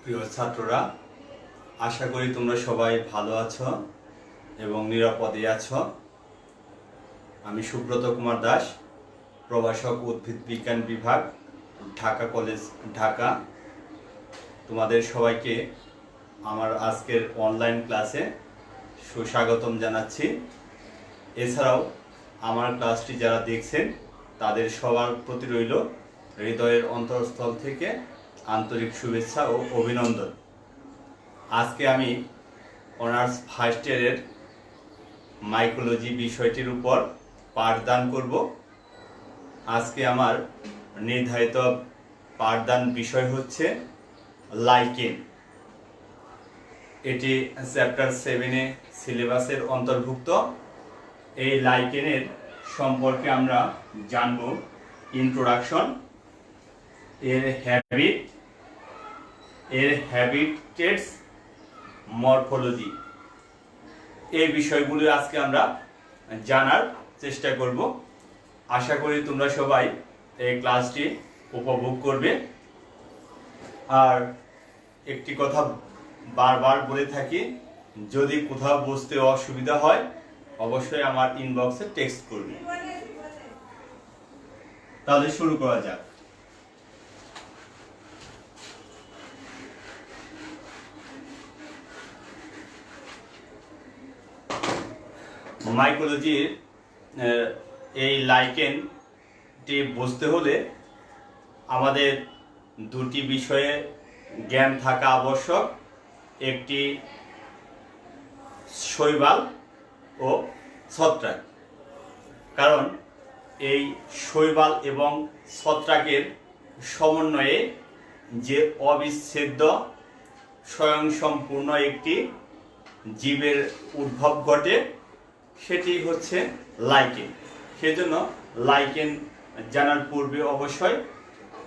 প্রিয় ছাত্ররা, আশা করি তোমরা সবাই ভালো আছো এবং নিরাপদে আছো। আমি সুব্রত কুমার দাস, প্রভাষক উদ্ভিদ বিজ্ঞান বিভাগ, ঢাকা কলেজ, ঢাকা। তোমাদের সবাইকে আমার আজকের অনলাইন ক্লাসে সুস্বাগতম জানাচ্ছি। এছাড়াও আমার ক্লাসটি যারা দেখছেন তাদের সবার প্রতি রইল হৃদয়ের অন্তরস্থল থেকে আন্তরিক শুভেচ্ছা ও অভিনন্দন। আজকে আমি অনার্স ফার্স্ট ইয়ারের মাইকোলজি বিষয়টির উপর পাঠদান করব। আজকে আমার নির্ধারিত পাঠদান বিষয় হচ্ছে লাইকেন। এটি চ্যাপ্টার 7-এ সিলেবাসের অন্তর্ভুক্ত। এই লাইকেনের সম্পর্কে আমরা জানব ইন্ট্রোডাকশন, এর হ্যাবিটেটস, মরফোলজি। এই বিষয়গুলো আজকে আমরা জানার চেষ্টা করব। আশা করি তোমরা সবাই এই ক্লাসটি উপভোগ করবে। আর একটি কথা বারবার বলে থাকি, যদি কোথাও বুঝতে অসুবিধা হয় অবশ্যই আমার ইনবক্সে টেক্সট করবে। তাহলে শুরু করা যাক। মাইকোলজির এই লাইকেনটি বুঝতে হলে আমাদের দুটি বিষয়ে জ্ঞান থাকা আবশ্যক। একটি শৈবাল ও ছত্রাক। কারণ এই শৈবাল এবং ছত্রাকের সমন্বয়ে যে অবিচ্ছেদ্য স্বয়ংসম্পূর্ণ একটি জীবের উদ্ভব ঘটে সেটি হচ্ছে লাইকেন। সেজন্য লাইকেন জানার পূর্বে অবশ্যই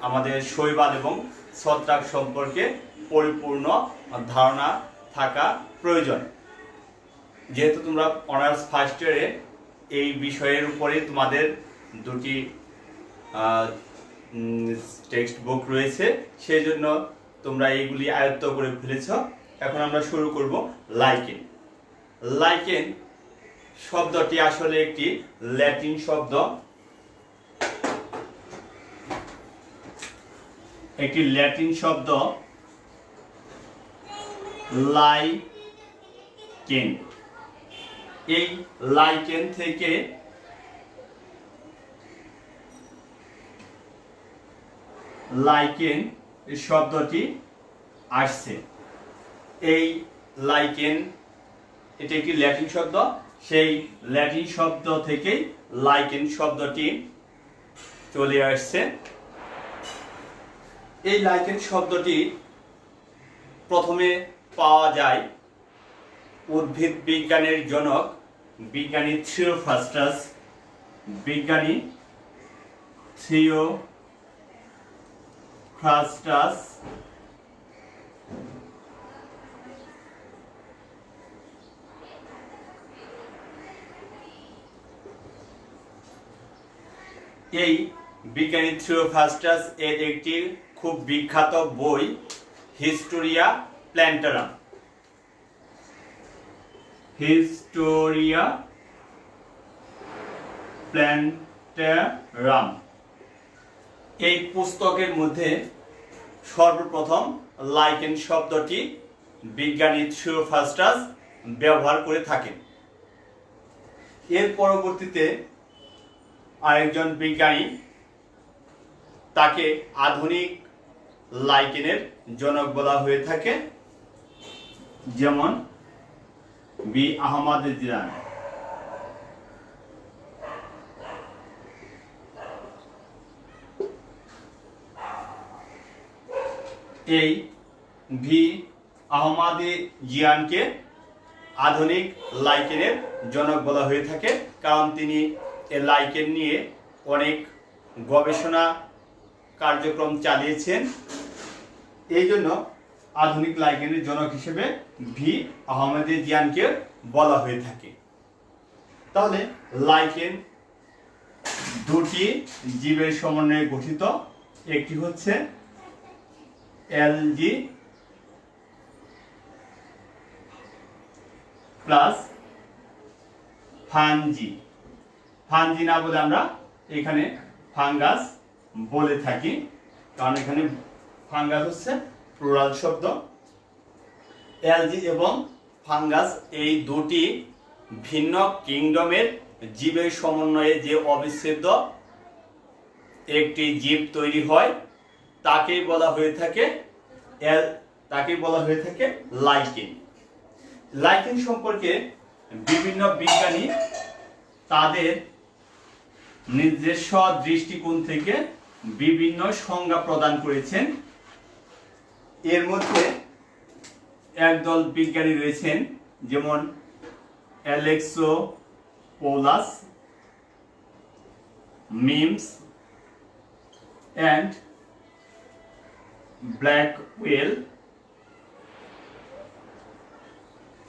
আমাদের শৈবাল এবং ছত্রাক সম্পর্কে পরিপূর্ণ ধারণা থাকা প্রয়োজন। যেহেতু তোমরা অনার্স ফার্স্ট ইয়ারে এই বিষয়ের উপরে তোমাদের দুটি টেক্সট বুক রয়েছে, সেই জন্য তোমরা এইগুলি আয়ত্ত করে ফেলেছ। এখন আমরা শুরু করব লাইকেন। লাইকেন শব্দটি আসলে একটি ল্যাটিন শব্দ। লাইকেন। এই লাইকেন থেকে লাইকেন শব্দটি আসছে। এই লাইকেন এটি একটি ল্যাটিন শব্দ। সেই ল্যাটিন শব্দ থেকেই লাইকেন শব্দটি চলে আসছে। এই লাইকেন শব্দটি প্রথমে পাওয়া যায় উদ্ভিদ বিজ্ঞানের জনক বিজ্ঞানী থিওফ্রাস্টাস এই বিজ্ঞানী থিওফ্রাস্টাস এর একটি খুব বিখ্যাত বই হিস্টোরিয়া প্ল্যান্টারাম। এই পুস্তকের মধ্যে সর্বপ্রথম লাইকেন শব্দটি বিজ্ঞানী থিওফ্রাস্টাস ব্যবহার করে থাকেন। এর পরবর্তীতে আরেকজন বিজ্ঞানী, তাকে আধুনিক লাইকেনের জনক বলা হয়ে থাকে, যেমন বি আহমদ জিরান। এই ভি আহমদ জিয়ানকে আধুনিক লাইকেনের জনক বলা হয়ে থাকে, কারণ তিনি এই লাইকেন নিয়ে অনেক গবেষণা কার্যক্রম চালিয়েছেন। এই জন্য আধুনিক লাইকেনের জনক হিসেবে ভি আহমদ জিয়ানকে বলা হয়ে থাকে। তাহলে লাইকেন দুটি জীবের সমন্বয়ে গঠিত। একটি হচ্ছে এলজি প্লাস ফানজি। ফানজি না বলে আমরা এখানে ফাঙ্গাস বলে থাকি, কারণ এখানে ফাঙ্গাস হচ্ছে প্লুরাল শব্দ। অ্যালজি এবং ফাঙ্গাস এই দুটি ভিন্ন কিংডমের জীবের সমন্বয়ে যে অবিচ্ছেদ্য একটি জীব তৈরি হয় তাকেই বলা হয়ে থাকে লাইকেন। লাইকেন সম্পর্কে বিভিন্ন বিজ্ঞানী তাদের নিজস্ব দৃষ্টিকোণ থেকে বিভিন্ন সংজ্ঞা প্রদান করেছেন। এর মধ্যে একদল বিজ্ঞানী রয়েছেন, যেমন অ্যালেক্সোপোলাস, মিমস and Blackwell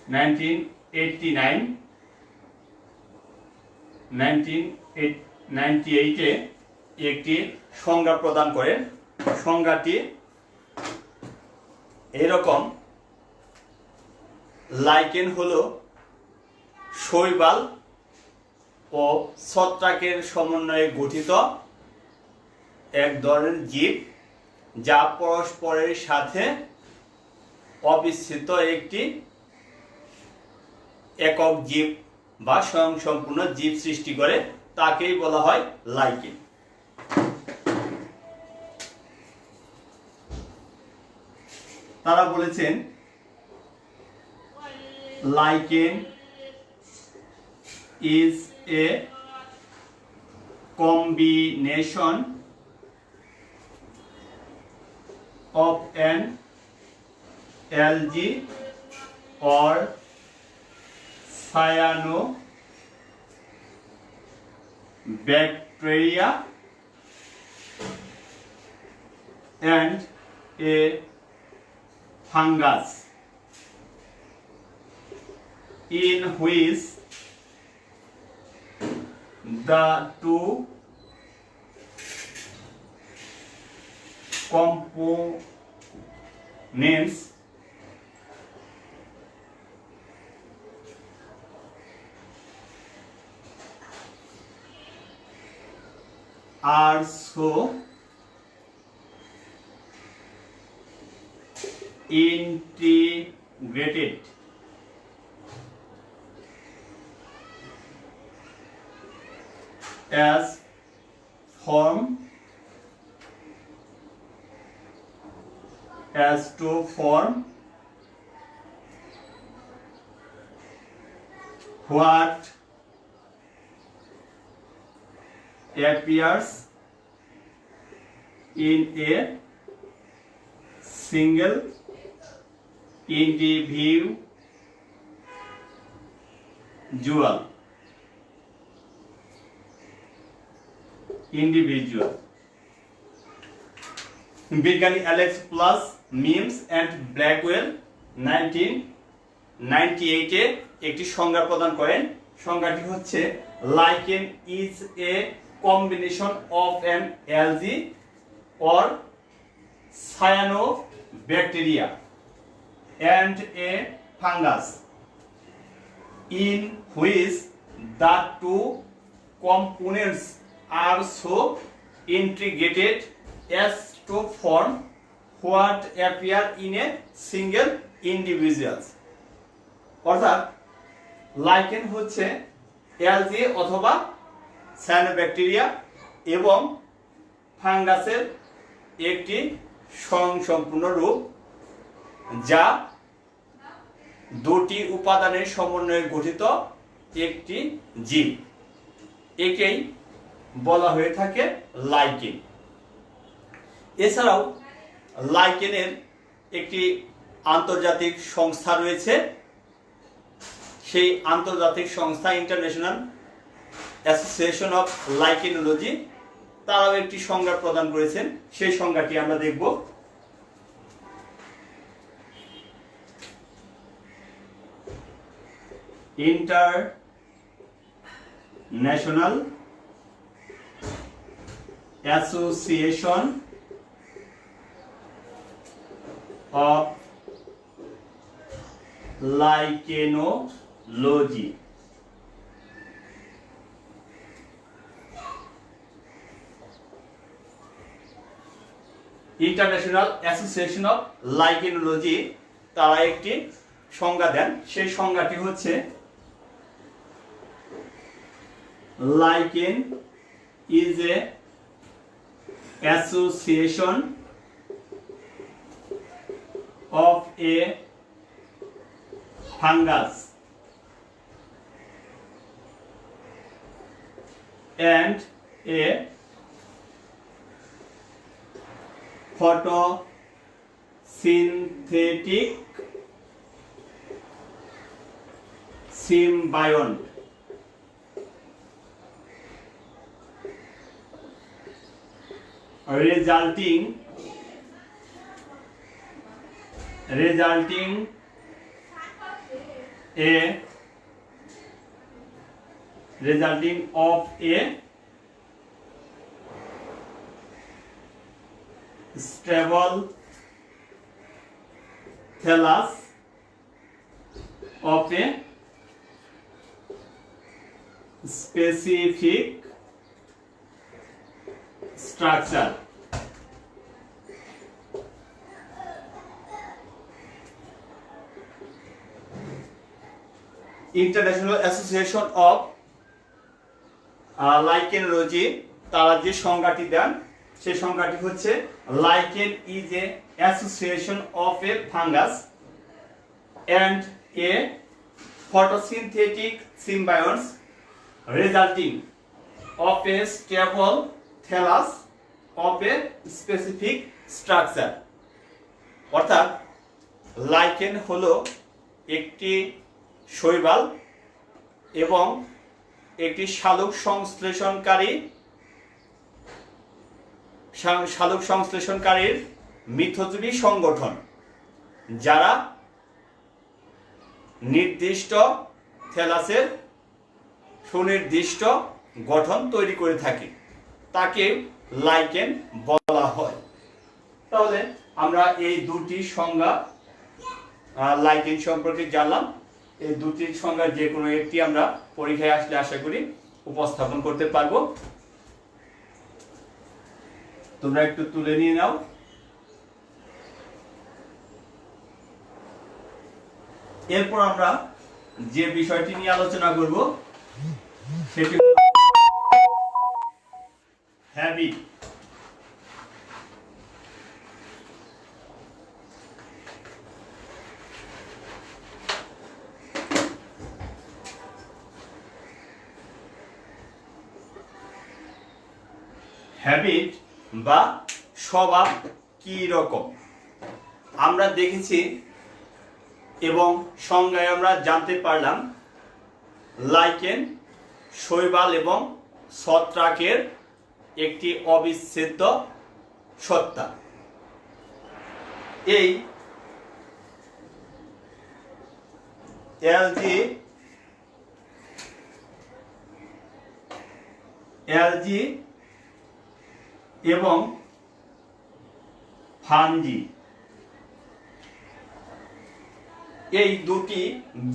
1998 একটি সংজ্ঞা প্রদান করেন। সংজ্ঞাটি এরকম: লাইকেন হলো শৈবাল ও ছত্রাকের সমন্বয়ে গঠিত এক ধরনের জীব, যা পরস্পরের সাথে অবিচ্ছেদ্য একটি একক জীব বা স্বয়ংসম্পূর্ণ জীব সৃষ্টি করে, তাকেই বলা হয় লাইকেন। তারা বলেছেন lichen is A combination of an algae or cyanobacteria and a fungus in which the two components are so integrated as to form what appears in a single individual. বিজ্ঞানী অ্যালেক্সোপোলাস, মিমস এন্ড ব্ল্যাকওয়েল 1998 একটি সংজ্ঞা প্রদান করেন। সংজ্ঞাটি হচ্ছে lichen is A combination of an algid or cyanobacteria and a fungus in which the two components are so integrated as to form what appear in a single individuals. অর্থাৎ lichen হচ্ছে algid অথবা cyanobacteria এবং ফাঙ্গাসের একটি স্বয়ংসম্পূর্ণ রূপ, যা দুটি উপাদানের সমন্বয়ে গঠিত একটি জীব। একেই বলা হয়ে থাকে লাইকেন। এছাড়াও লাইকেনের একটি আন্তর্জাতিক সংস্থা রয়েছে। সেই আন্তর্জাতিক সংস্থা ইন্টারন্যাশনাল অ্যাসোসিয়েশন অফ লাইকেনোলজি, তারাও একটি সংজ্ঞা প্রদান করেছেন। সেই সংজ্ঞাটি আমরা দেখব। International Association of লজি। ইন্টারন্যাশনাল অ্যাসোসিয়েশন অফ লাইকেনোলজি তারা একটি সংজ্ঞা দেন, সেই সংজ্ঞাটি হচ্ছে lichen is a association of a fungus and a photosynthetic symbiont resulting of a stable thallus of a specific structure. International association of lichenology তারা যে সংজ্ঞাটি দেন সেই সংজ্ঞাটি হচ্ছে lichen is a association of a fungus and a photosynthetic symbionts resulting of a stable thallus of a specific structure. অর্থাৎ lichen হলো একটি শৈবাল এবং একটি শালক সংশ্লেষণকারীর মিথজীবী সংগঠন, যারা নির্দিষ্ট থ্যালাসের সুনির্দিষ্ট গঠন তৈরি করে থাকে, তাকে লাইকেন বলা হয়। তাহলে আমরা এই দুটি সংজ্ঞা লাইকেন সম্পর্কে জানলাম। এই দুটি সংজ্ঞার যে কোনো একটি আমরা পরীক্ষায় আসলে আশা করি উপস্থাপন করতে পারবো। তোমরা একটু তুলে নিয়ে নাও। এরপর আমরা যে বিষয়টি নিয়ে আলোচনা করব সেটি হ্যাবিট। হ্যাবিট বা স্বভাব কি রকম আমরা দেখেছি এবং সংজ্ঞায় আমরা জানতে পারলাম লাইকেন শৈবাল এবং ছত্রাকের একটি অবিচ্ছেদ্য সত্তা। এই অ্যালজি এবং ফানজি এই দুটি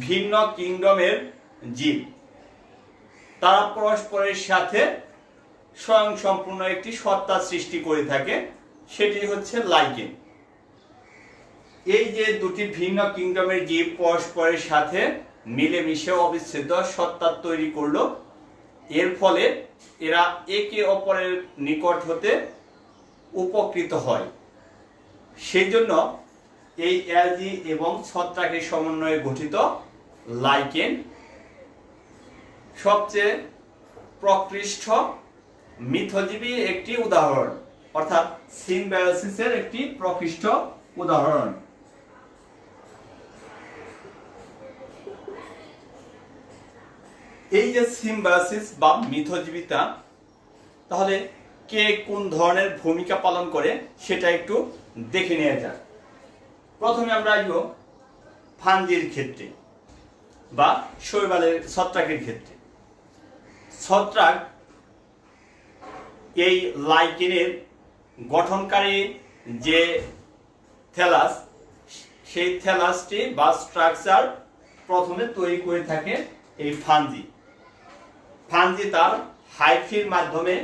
ভিন্ন কিংডমের জীব, তারা পরস্পরের সাথে স্বয়ংসম্পূর্ণ একটি সত্তা সৃষ্টি করে থাকে, সেটি হচ্ছে লাইকেন। এই যে দুটি ভিন্ন কিংডমের জীব পরস্পরের সাথে মিলেমিশে অবিচ্ছেদ্য সত্তা তৈরি করলো, এর ফলে এরা একে অপরের নিকট হতে উপকৃত হয়। সেই জন্য এই অ্যালজি এবং ছত্রাকের সমন্বয়ে গঠিত লাইকেন সবচেয়ে প্রকৃষ্ট মিথজীবী একটি উদাহরণ, অর্থাৎ সিম্বায়োসিসের একটি প্রকৃষ্ট উদাহরণ। এই যে সিম্বায়োসিস বা মিথজীবিতা, তাহলে কে কোন ধরনের ভূমিকা পালন করে সেটা একটু দেখে নেওয়া যাক। প্রথমে আমরা আসব ফানজির ক্ষেত্রে বা শৈবালের ছত্রাকের ক্ষেত্রে। ছত্রাক এই লাইকেনের গঠনকারী যে থ্যালাস, সেই থ্যালাসটি বা স্ট্রাকচার প্রথমে তৈরি করে থাকে এই ফাঞ্জি। ফাঞ্জি তার হাইফির মাধ্যমে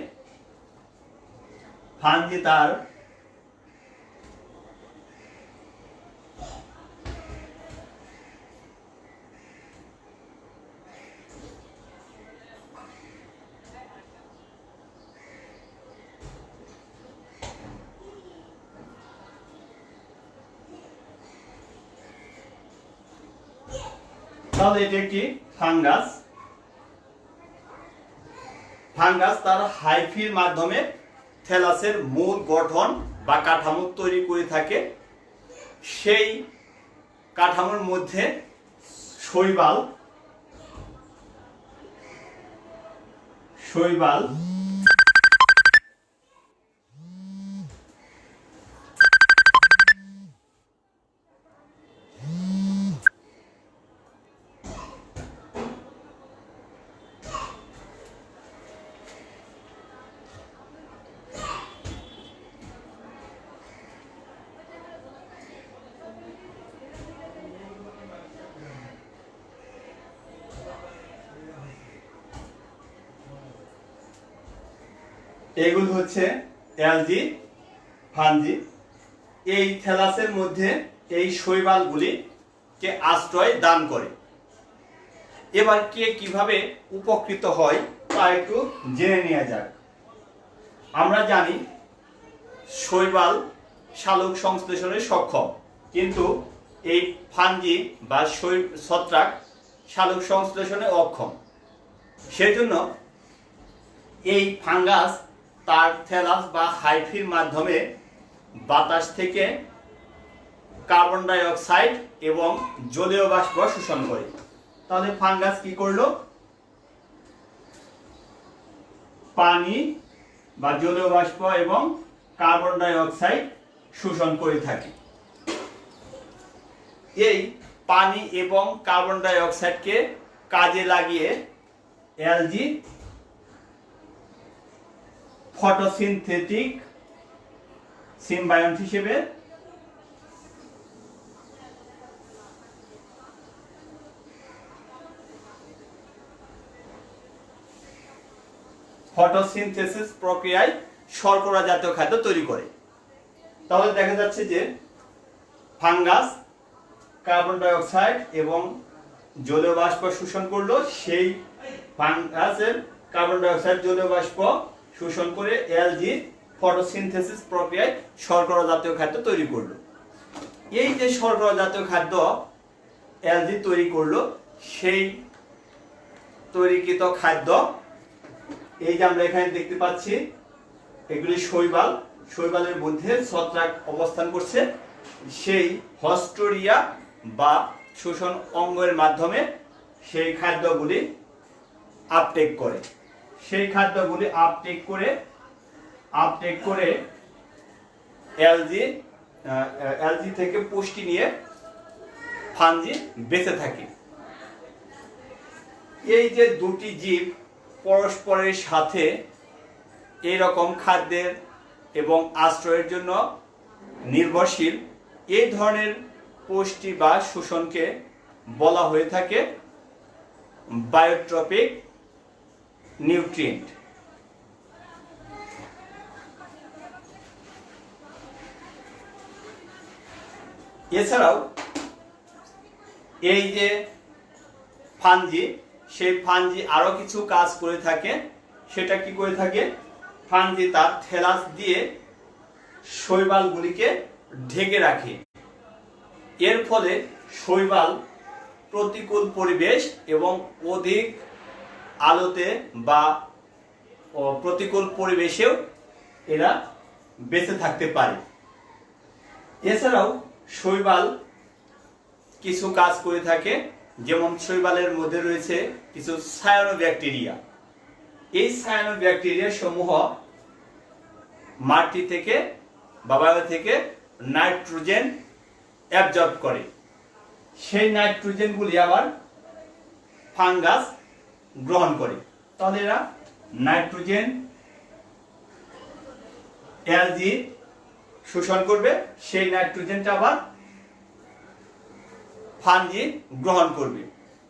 তাহলে এটি একটি ফাঙ্গাস। ফাঙ্গাস তার হাইফির মাধ্যমে থ্যালাসের মূল গঠন বা কাঠামো তৈরি করে থাকে। সেই কাঠামোর মধ্যে শৈবাল এগুলো হচ্ছে অ্যালজি, ফাঞ্জি। এই থ্যালাসের মধ্যে এই শৈবালগুলিকে আশ্রয় দান করে। এবার কে কিভাবে উপকৃত হয় তা একটু জেনে নেওয়া যাক। আমরা জানি শৈবাল শালক সংশ্লেষণে সক্ষম, কিন্তু এই ফাঞ্জি বা ছত্রাক শালক সংশ্লেষণে অক্ষম। সেজন্য এই ফাঙ্গাস তার থ্যালাস বা হাইফির মাধ্যমে বাতাস থেকে কার্বন ডাই অক্সাইড এবং জলীয় বাষ্প শোষণ করে। তাহলে ফাঙ্গাস কি করলো? পানি বা জলীয় বাষ্প এবং কার্বন ডাই অক্সাইড শোষণ করে থাকে। এই পানি এবং কার্বন ডাই অক্সাইডকে কাজে লাগিয়ে অ্যালজি ফটোসিনথেটিক সিম্বায়ন্ট হিসেবে ফটোসিনথেসিস প্রক্রিয়ায় শর্করা জাতীয় খাদ্য তৈরি করে। তাহলে দেখা যাচ্ছে যে ফাঙ্গাস কার্বন ডাই অক্সাইড এবং জলীয় বাষ্প শোষণ করলো। সেই ফাঙ্গাসের কার্বন ডাই অক্সাইড জলীয় বাষ্প শোষণ করে অ্যালজি ফটোসিনথেসিস প্রক্রিয়ায় শর্করা জাতীয় খাদ্য তৈরি করলো। এই যে শর্করা জাতীয় খাদ্য অ্যালজি তৈরি করলো, সেই তৈরিকৃত খাদ্য এই যে আমরা এখানে দেখতে পাচ্ছি, এগুলি শৈবালের মধ্যে ছত্রাক অবস্থান করছে। সেই হস্টোরিয়া বা শোষণ অঙ্গের মাধ্যমে সেই খাদ্যগুলি আপটেক করে। সেই খাদ্যগুলি আপটেক করে অ্যালজি থেকে পুষ্টি নিয়ে ফাঞ্জি বেঁচে থাকে। এই যে দুটি জীব পরস্পরের সাথে এরকম খাদ্যের এবং আশ্রয়ের জন্য নির্ভরশীল, এই ধরনের পুষ্টি বা শোষণকে বলা হয়ে থাকে বায়োট্রপিক নিউট্রিয়েন্ট। এছাড়াও এই যে ফাঞ্জি, সেই ফাঞ্জি আরো কিছু কাজ করে থাকে। সেটা কি করে থাকে? ফাঞ্জি তার থ্যালাস দিয়ে শৈবালগুলিকে ঢেকে রাখে। এর ফলে শৈবাল প্রতিকূল পরিবেশ এবং অধিক আলোতে বা প্রতিকূল পরিবেশেও এরা বেঁচে থাকতে পারে। এছাড়াও শৈবাল কিছু কাজ করে থাকে, যেমন শৈবালের মধ্যে রয়েছে কিছু সায়ানোব্যাকটেরিয়া। এই সায়ানোব্যাকটেরিয়া সমূহ মাটি থেকে বা বায়ু থেকে নাইট্রোজেন অ্যাবজর্ব করে। সেই নাইট্রোজেনগুলি আবার ফাঙ্গাস গ্রহণ করে। তাহলে এরা নাইট্রোজেন অ্যালজি শোষণ করবে, সেই নাইট্রোজেনটা আবার ফাঞ্জি গ্রহণ করবে।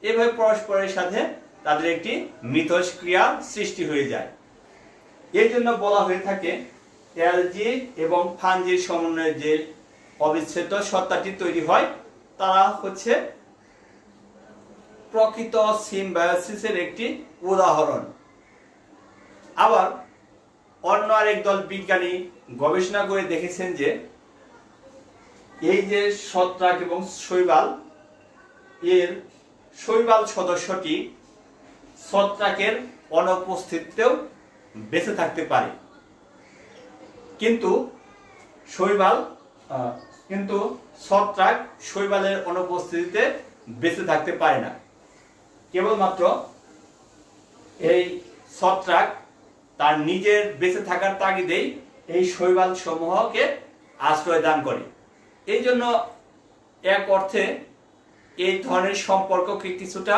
এভাবে পরস্পরের সাথে তাদের একটি মিথস্ক্রিয়া সৃষ্টি হয়ে যায়। এই জন্য বলা হয়ে থাকে অ্যালজি এবং ফাঞ্জির সমন্বয়ে যে অবিচ্ছেদ্য সত্তাটি তৈরি হয় তারা হচ্ছে প্রকৃত সিম্বায়োসিসের একটি উদাহরণ। আবার অন্য আরেক দল বিজ্ঞানী গবেষণা করে দেখেছেন যে এই যে ছত্রাক এবং শৈবাল, এর শৈবাল সদস্যটি ছত্রাকের অনুপস্থিতিতেও বেঁচে থাকতে পারে, কিন্তু ছত্রাক শৈবালের অনুপস্থিতিতে বেঁচে থাকতে পারে না। কেবলমাত্র এই ছত্রাক তার নিজের বেঁচে থাকার তাগিদেই এই শৈবাল সমূহকে আশ্রয় দান করে। এই জন্য এক অর্থে এই ধরনের সম্পর্ককে কিছুটা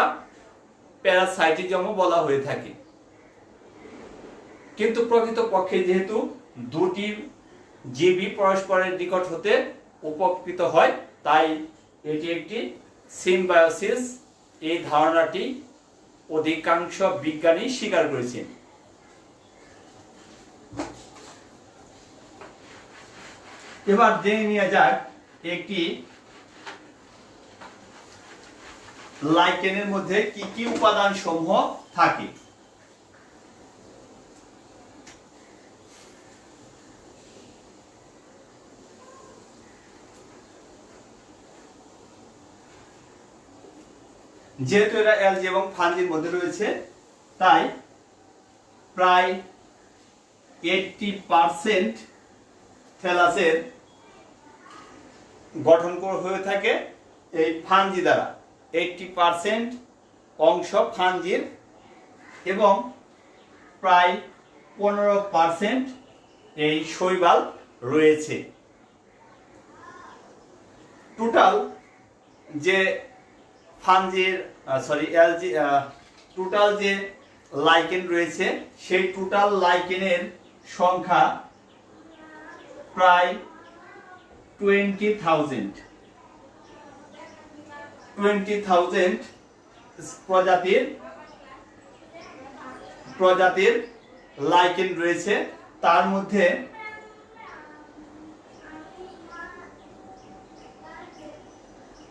প্যারাসাইটিজমও বলা হয়ে থাকে। কিন্তু প্রকৃতপক্ষে যেহেতু দুটি জীবই পরস্পরের নিকট হতে উপকৃত হয়, তাই এটি একটি সিম্বায়োসিস, এই ধারণাটি অধিকাংশ বিজ্ঞানী স্বীকার করেছেন। এবার জেনে নেওয়া যাক একটি লাইকেনের মধ্যে কি কি উপাদান সমূহ থাকে। যেহেতু এরা অ্যালজি এবং ফাঞ্জির মধ্যে রয়েছে, তাই প্রায় 80% থ্যালাসের গঠন হয়ে থাকে এই ফাঞ্জি দ্বারা। 80% অংশ ফাঞ্জির এবং প্রায় 15% এই শৈবাল রয়েছে। টোটাল যে টোটাল যে লাইকেন রয়েছে সেই টোটাল লাইকেনের সংখ্যা প্রায় 20,000 প্রজাতির লাইকেন রয়েছে। তার মধ্যে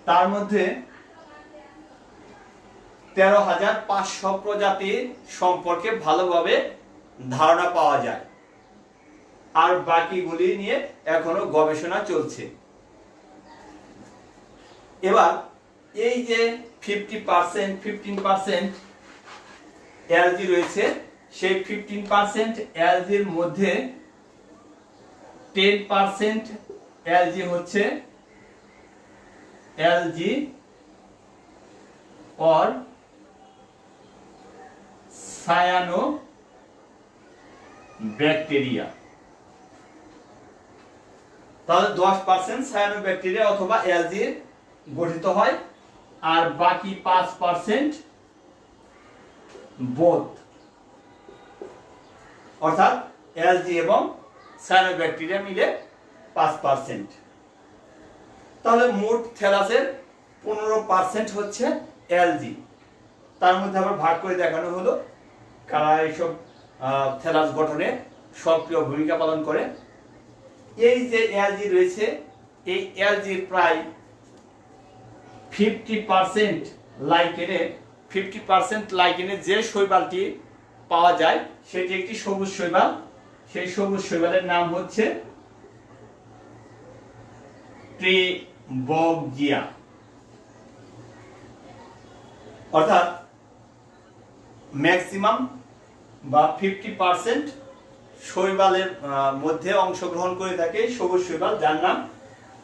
তার মধ্যে 13,500 প্রজাতি সম্পর্কে ভালোভাবে ধারণা পাওয়া যায়, আর বাকিগুলি নিয়ে এখনো গবেষণা চলছে। এবার এই যে 15% অ্যালজি রয়েছে, সেই 15% অ্যালজির মধ্যে 10% অ্যালজি হচ্ছে অ্যালজি और সায়ানোব্যাকটেরিয়া। তাহলে 10% সায়ানোব্যাকটেরিয়া অথবা অ্যালজি গঠিত হয়, আর বাকি 5% বোথ, অর্থাৎ অ্যালজি এবং সায়ানোব্যাকটেরিয়া মিলে 5%। তাহলে মোট থ্যালাসের 15% হচ্ছে অ্যালজি। তার মধ্যে আবার ভাগ করে দেখানো হলো কারা এইসব থ্যালাস গঠনে সক্রিয় ভূমিকা পালন করে। এই যে অ্যালজি রয়েছে, এই অ্যালজির প্রায় 50% লাইকেনে যে শৈবালটি পাওয়া যায় সেটি একটি সবুজ শৈবাল। সেই সবুজ শৈবালের নাম হচ্ছে ট্রিবগজিয়া। অর্থাৎ ম্যাক্সিমাম বা 50% শৈবালের মধ্যে অংশগ্রহণ করে থাকে সবুজ শৈবাল, যার নাম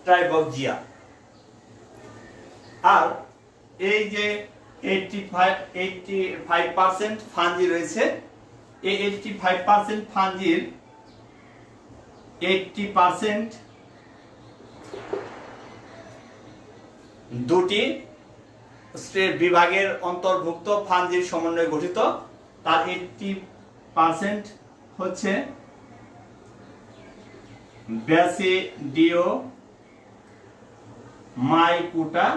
ট্রাইবগজিয়া। আর এই যে 85% ফাঞ্জি রয়েছে, এই 85% ফাঞ্জির 80% দুটি বিভাগের অন্তর্ভুক্ত ফাঞ্জির সমন্বয়ে গঠিত। তার 80% হচ্ছে ব্যাসিডিও মাইকুটা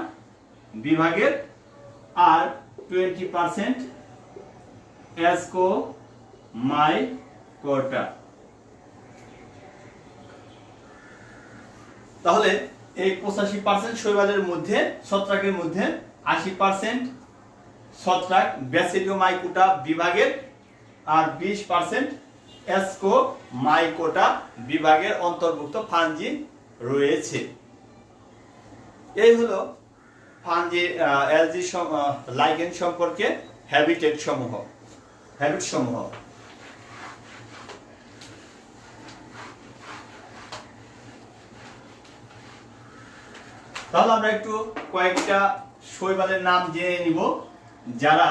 বিভাগের, আর 20% অ্যাসকোমাইকোটা। তাহলে এই 85% শৈবালের মধ্যে, ছত্রাকের মধ্যে 80% ছত্রাক ব্যাসিলিওমাইকোটা বিভাগের আর 20% অ্যাসকোমাইকোটা বিভাগের অন্তর্ভুক্ত ফাঞ্জি রয়েছে। এই হলো ফাঞ্জি অ্যালজি লাইকেন সম্পর্কে হ্যাবিট সমূহ। তাহলে আমরা একটু কয়েকটা শৈবালের নাম জেনে নিব যারা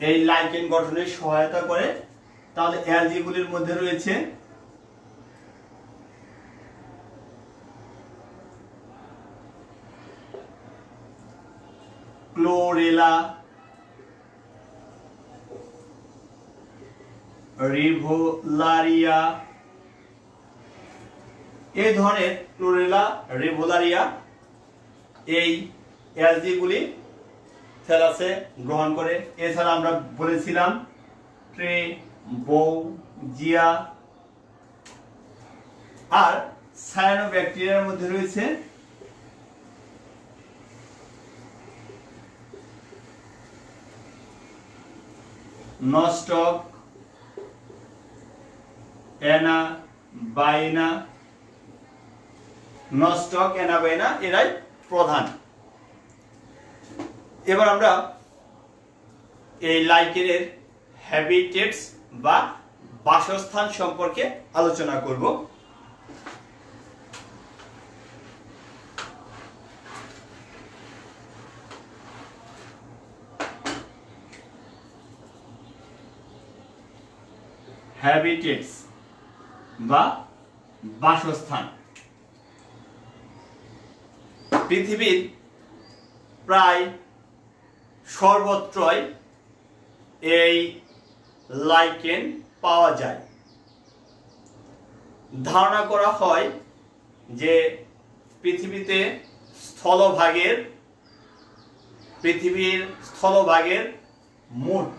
এই লাইকেন গঠনে সহায়তা করে। তাহলে অ্যালজিগুলির মধ্যে রয়েছে ক্লোরেলা, রিভোলারিয়া, এই ধরনের ক্লোরেলা, রিভোলারিয়া এই অ্যালজিগুলি থ্যালাসে গ্রহণ করে। এছাড়া আমরা বলেছিলাম ট্রেবোজিয়া আর সায়ানোব্যাকটেরিয়ার মধ্যে রয়েছে নস্টক, অ্যানাবাইনা। নস্টক, অ্যানাবাইনা এরাই প্রধান। এবার আমরা এই লাইকেনের হ্যাবিটেটস বা বাসস্থান সম্পর্কে আলোচনা করব। হ্যাবিটেটস বা বাসস্থান। পৃথিবীর প্রায় সর্বত্রই এই লাইকেন পাওয়া যায়। ধারণা করা হয় যে পৃথিবীর স্থলভাগের মোট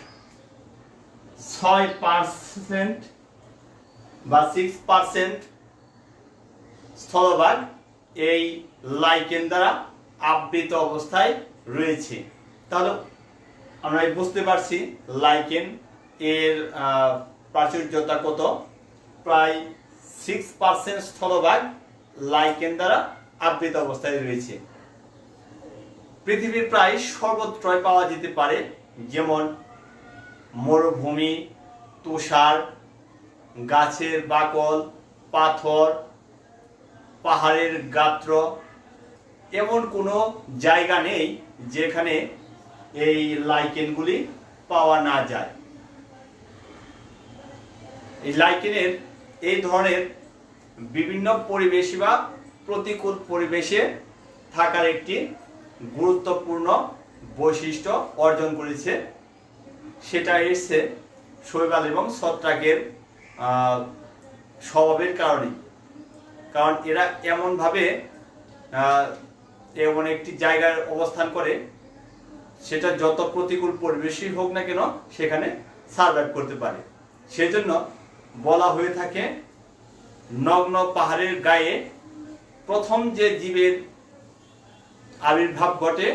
6% বা 6% স্থলভাগ এই লাইকেন দ্বারা আবৃত অবস্থায় রয়েছে। তাহলে আমরা বুঝতে পারছি লাইকেন এর প্রাচুর্যতা কত। প্রায় 6% স্থলভাগ লাইকেন দ্বারা আবৃত অবস্থায় রয়েছে। পৃথিবীর প্রায় সর্বত্রই পাওয়া যেতে পারে, যেমন মরুভূমি, তুষার, গাছের বাকল, পাথর, পাহাড়ের গাত্র। এমন কোনো জায়গা নেই যেখানে এই লাইকেনগুলি পাওয়া না যায়। এই লাইকেনের এই ধরনের বিভিন্ন পরিবেশে বা প্রতিকূল পরিবেশে থাকার একটি গুরুত্বপূর্ণ বৈশিষ্ট্য অর্জন করেছে। সেটা এসছে শৈবাল এবং ছত্রাকের স্বভাবের কারণে। কারণ এরা এমনভাবে এমন একটি জায়গায় অবস্থান করে, সেটা যত প্রতিকূল পরিবেশই হোক না কেন সেখানে সার্ভাইভ করতে পারে। সেজন্য বলা হয়ে থাকে নগ্ন পাহাড়ের গায়ে প্রথম যে জীবের আবির্ভাব ঘটে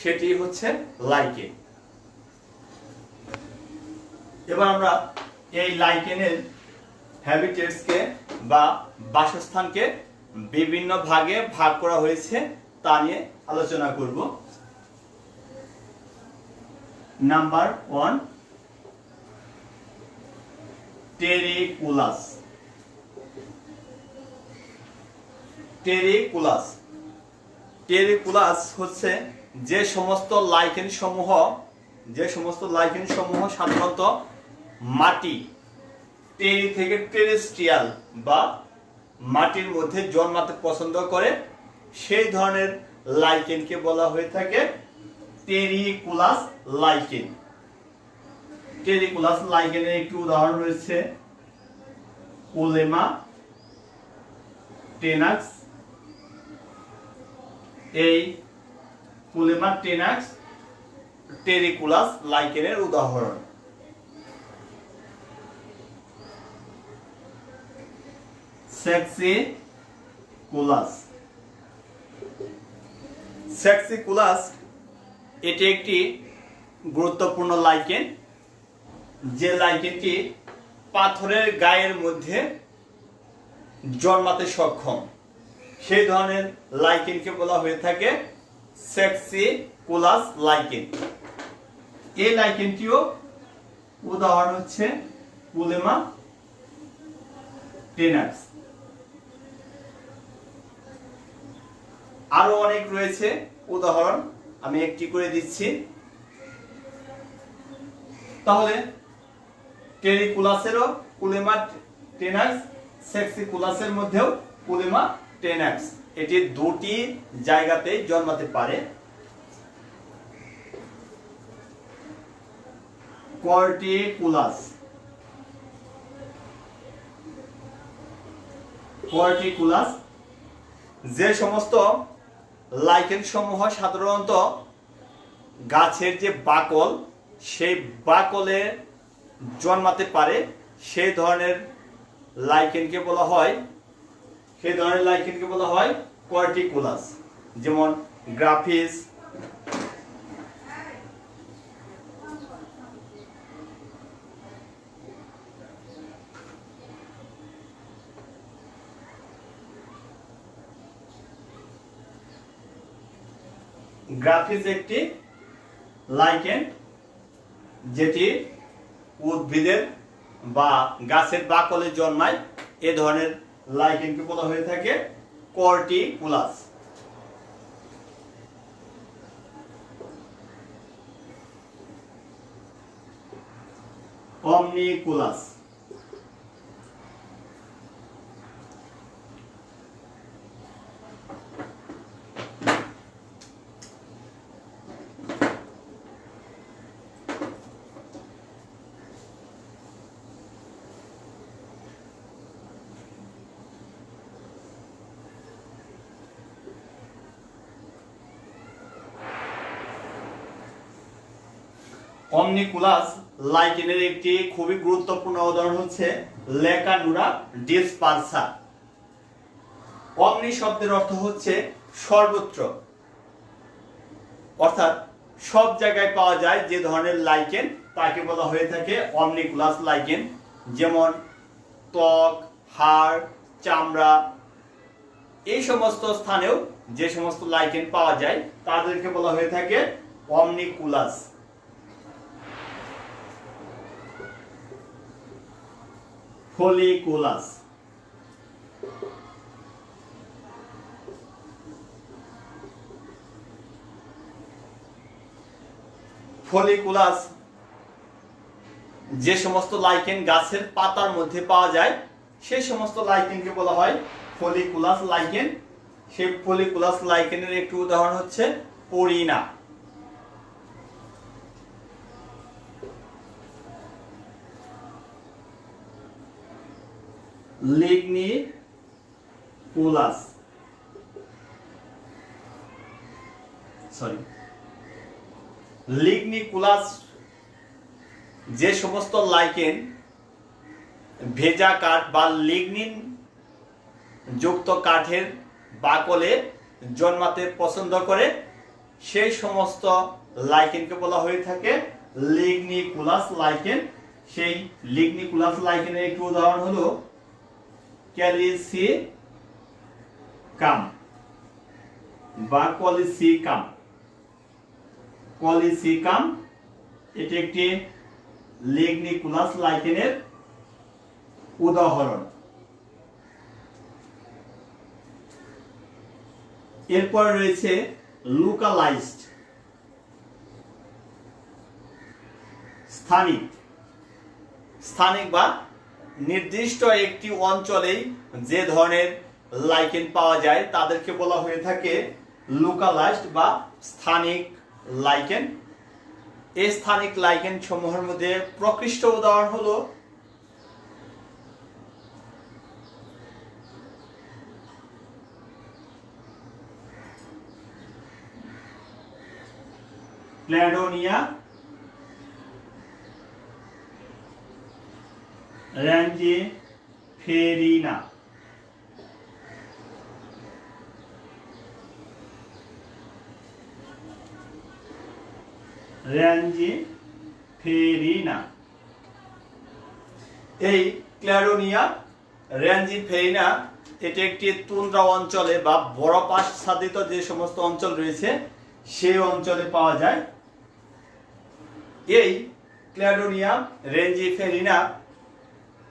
সেটি হচ্ছে লাইকেন। এবার আমরা এই লাইকেনের হ্যাবিটেটসকে বা বাসস্থানকে বিভিন্ন ভাগে ভাগ করা হয়েছে তা নিয়ে আলোচনা করব। নাম্বার 1, টেরিকুলাস। টেরিকুলাস হচ্ছে যে সমস্ত লাইকেন সমূহ সাধারণত মাটি, টেরি থেকে টেরেস্ট্রিয়াল বা মাটির মধ্যে জন্মাতে পছন্দ করে, সেই ধরনের লাইকেনকে বলা হয়ে থাকে টেরিকুলাস লাইকেন। টেরিকুলাস লাইকেনের একটি উদাহরণ রয়েছে কোলেমা টেনাক্স। এই কোলেমা টেনাক্স টেরিকুলাস লাইকেনের উদাহরণ। সেক্সিকুলাস। সেক্সিকুলাস এটি একটি গুরুত্বপূর্ণ লাইকেন, যে লাইকেনটি পাথরের গায়ের মধ্যে জন্মাতে সক্ষম। সেই ধরনের লাইকেনকে বলা হয়ে থাকে সেক্সিকুলাস লাইকেন। এই লাইকেনটিও উদাহরণ হচ্ছে পুলেমা টেনাক্স। আরো অনেক রয়েছে উদাহরণ, আমি একটি করে দিচ্ছি। তাহলে টেরিকুলাসেরও পুলেমা টেনাক্স, সেক্সিকুলাসের মধ্যেও পুলেমা টেনাক্স, এটি দুটি জায়গাতেই জন্মাতে পারে। কর্টিকুলাস। কর্টিকুলাস যে সমস্ত লাইকেন সমূহ সাধারণত গাছের যে বাকল, সেই বাকলে জন্মাতে পারে, সেই ধরনের লাইকেনকে বলা হয় কর্টিকুলাস। যেমন গ্রাফিস, গ্রাফিস একটি লাইকেন যেটি উদ্ভিদের বা গাছের বাকলে জন্মায়। এ ধরনের লাইকেনকে বলা হয়ে থাকে কর্টিকুলাস। অমনিকুলাস। অমনিকুলাস লাইকেনের একটি খুবই গুরুত্বপূর্ণ উদাহরণ হচ্ছে লেকানুরা ডিসপারসা। অমনি শব্দের অর্থ হচ্ছে সর্বত্র, অর্থাৎ সব জায়গায় পাওয়া যায় যে ধরনের লাইকেন তাকে বলা হয়ে থাকে অমনিকুলাস লাইকেন। যেমন ত্বক, হাড়, চামড়া, এই সমস্ত স্থানেও যে সমস্ত লাইকেন পাওয়া যায় তাদেরকে বলা হয়ে থাকে অমনিকুলাস। ফলিকুলাস। ফলিকুলাস যে সমস্ত লাইকেন গাছের পাতার মধ্যে পাওয়া যায় সেই সমস্ত লাইকেনকে বলা হয় ফলিকুলাস লাইকেন। সেই ফলিকুলাস লাইকেনের একটি উদাহরণ হচ্ছে পরিনা। লিগনিকুলাস, লিগনিকুলাস যে সমস্ত লাইকেন ভেজা কাঠ বা লিগনিন যুক্ত কাঠের বাকলে জন্মাতে পছন্দ করে সেই সমস্ত লাইকেনকে বলা হয়ে থাকে লিগনিকুলাস লাইকেন। সেই লিগনিকুলাস লাইকেনের একটি উদাহরণ হলো ক্যালিসিকাম বা কলিসিকাম। কলিসিকাম এটি একটি লিগনিকুলাস লাইকেনের উদাহরণ। এরপর রয়েছে লোকালাইজড, স্থানিক। স্থানিক বা নির্দিষ্ট একটি অঞ্চলেই যে ধরনের লাইকেন পাওয়া যায় তাদেরকে বলা হয়ে থাকে লোকালাইজড বা স্থানিক লাইকেন। এই স্থানিক লাইকেন সমূহের মধ্যে প্রকৃষ্ট উদাহরণ হলো ক্ল্যাডোনিয়া র্যাঞ্জিফেরিনা। র্যাঞ্জিফেরিনা। এই ক্ল্যাডোনিয়া র্যাঞ্জিফেরিনা এটি একটি তুন্দ্রা অঞ্চলে বা বরফ আচ্ছাদিত যে সমস্ত অঞ্চল রয়েছে সেই অঞ্চলে পাওয়া যায়। এই ক্ল্যাডোনিয়া র্যাঞ্জিফেরিনা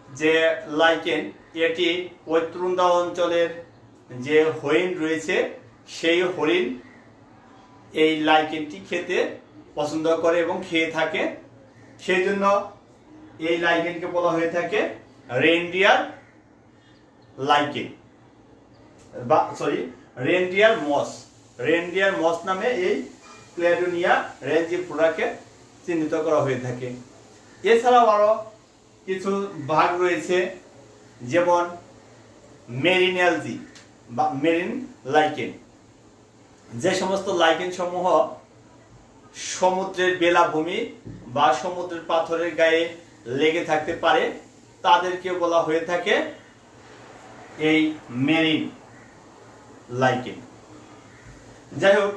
যে লাইকেন, এটি ওই তুন্দ্রা অঞ্চলের যে হরিণ রয়েছে সেই হরিণ এই লাইকেনটি খেতে পছন্দ করে এবং খেয়ে থাকে। সেই জন্য এই লাইকেনকে বলা হয়ে থাকে রেইনডিয়ার লাইকেন বা রেইনডিয়ার মস। রেইনডিয়ার মস নামে এই ক্ল্যাডোনিয়া র্যাঞ্জিফেরিনাকে চিহ্নিত করা হয়ে থাকে। এছাড়াও আরো কিছু ভাগ রয়েছে, যেমন মেরিন অ্যালজি বা মেরিন লাইকেন। যে সমস্ত লাইকেন সমূহ সমুদ্রের বেলাভূমি বা সমুদ্রের পাথরের গায়ে লেগে থাকতে পারে তাদেরকে বলা হয়ে থাকে এই মেরিন লাইকেন। যাই হোক,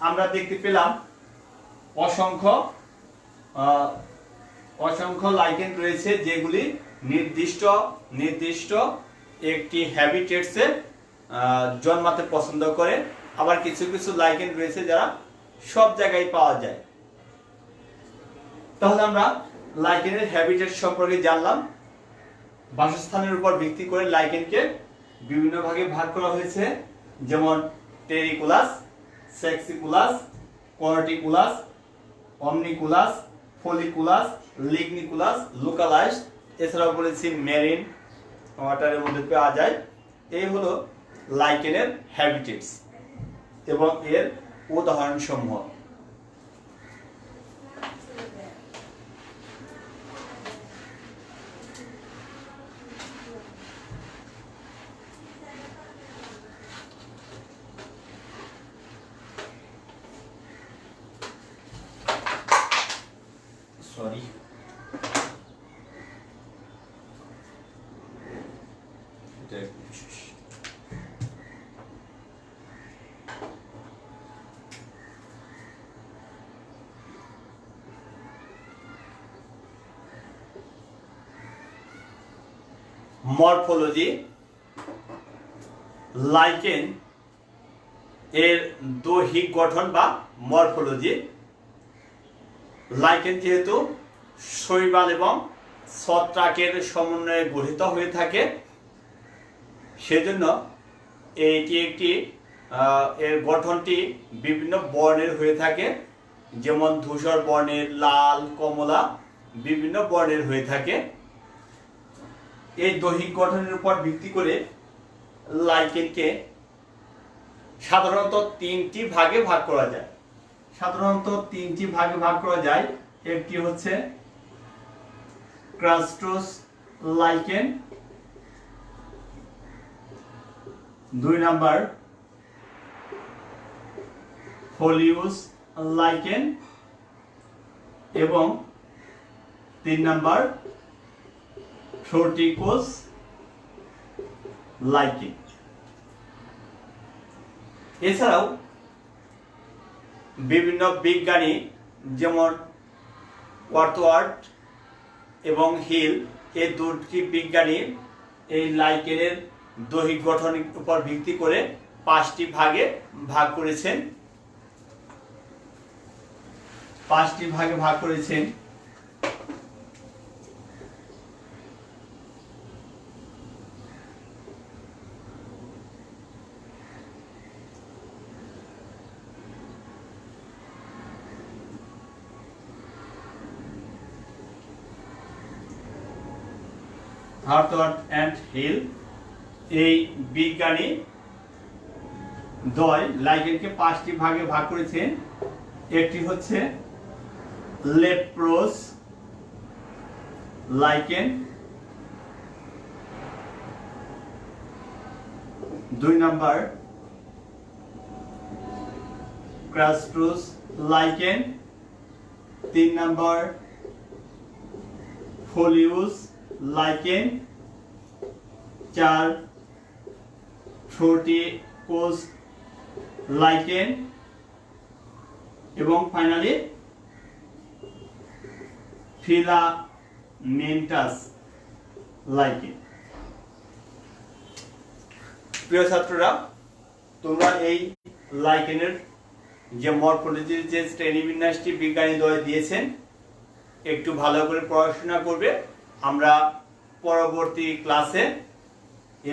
আমরা দেখতে পেলাম অসংখ্য লাইকেন রয়েছে যেগুলি নির্দিষ্ট একটি হ্যাবিটেটসে জন্মাতে পছন্দ করে। আবার কিছু কিছু লাইকেন রয়েছে যারা সব জায়গায় পাওয়া যায়। তাহলে আমরা লাইকেনের হ্যাবিটেট সম্পর্কে জানলাম। বাসস্থানের উপর ভিত্তি করে লাইকেনকে বিভিন্ন ভাগে ভাগ করা হয়েছে, যেমন টেরিকুলাস, সেক্সিকুলাস, কর্টিকুলাস, অমনিকুলাস, ফলিকুলাস, লিগনিকুলাস, লুকালাস। এছাড়াও বলেছি মেরিন ওয়াটারের মধ্যে পাওয়া যায়। এই হলো লাইকেনের হ্যাবিটেটস এবং এর উদাহরণ সমূহ। Sorry, morphology. লাইকেন এর দৈহিক গঠন বা মরফোলজি। লাইকেন যেহেতু শৈবাল এবং ছত্রাকের সমন্বয়ে গঠিত হয়ে থাকে, সেজন্য এটি এর গঠনটি বিভিন্ন বর্ণের হয়ে থাকে, যেমন ধূসর বর্ণের, লাল, কমলা, বিভিন্ন বর্ণের হয়ে থাকে। এই দৈহিক গঠনের উপর ভিত্তি করে লাইকেনকে সাধারণত তিনটি ভাগে ভাগ করা যায়। একটি হচ্ছে ক্রাস্টোস লাইকেন, 2 নাম্বার ফোলিউস লাইকেন এবং 3 নাম্বার ফ্রুটিকোস লাইকেন। এছাড়াও বিভিন্ন বিজ্ঞানী যেমন ওয়ার্থওয়ার্ড এবং হিল, এই দুটি বিজ্ঞানী এই লাইকেনের দৈহিক গঠনের উপর ভিত্তি করে 5টি ভাগে ভাগ করেছেন। ওয়ার্থওয়ার্ড এন্ড হিল এই বিজ্ঞানী দ্বয় লাইকেনকে 5টি ভাগে ভাগ করেছেন। একটি হচ্ছে leprose lichen, 2 number crustose lichen 3 number foliose lichen, 4 fruticose lichen এবং ফাইনালি ফিলামেন্টাস লাইকেন। প্রিয় ছাত্ররা, তোমরা এই লাইকেনের যে মরফোলজির যে শ্রেণীবিন্যাসটি বিজ্ঞানীদ্বয় দিয়েছেন একটু ভালো করে পড়াশোনা করবে। আমরা পরবর্তী ক্লাসে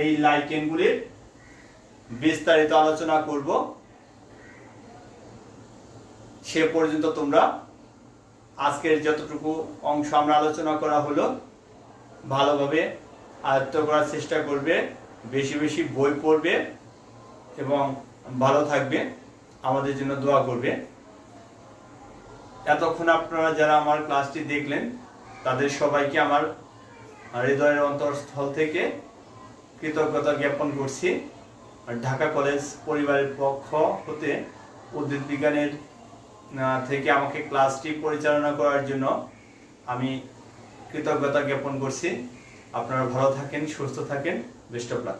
এই লাইকেনগুলির বিস্তারিত আলোচনা করব। সে পর্যন্ত তোমরা আজকের যতটুকু অংশ আমরা আলোচনা করা হলো ভালোভাবে আয়ত্ত করার চেষ্টা করবে, বেশি বেশি বই পড়বে এবং ভালো থাকবে, আমাদের জন্য দোয়া করবে। এতক্ষণ আপনারা যারা আমার ক্লাসটি দেখলেন তাদের সবাইকে আমার হৃদয়ের অন্তরস্থল থেকে কৃতজ্ঞতা জ্ঞাপন করছি। ঢাকা কলেজ পরিবারের পক্ষ হতে উদ্ভিদ বিজ্ঞানের থেকে আমাকে ক্লাসটি পরিচালনা করার জন্য আমি কৃতজ্ঞতা জ্ঞাপন করছি। আপনারা ভালো থাকেন, সুস্থ থাকেন, বেস্ট অফ লাক।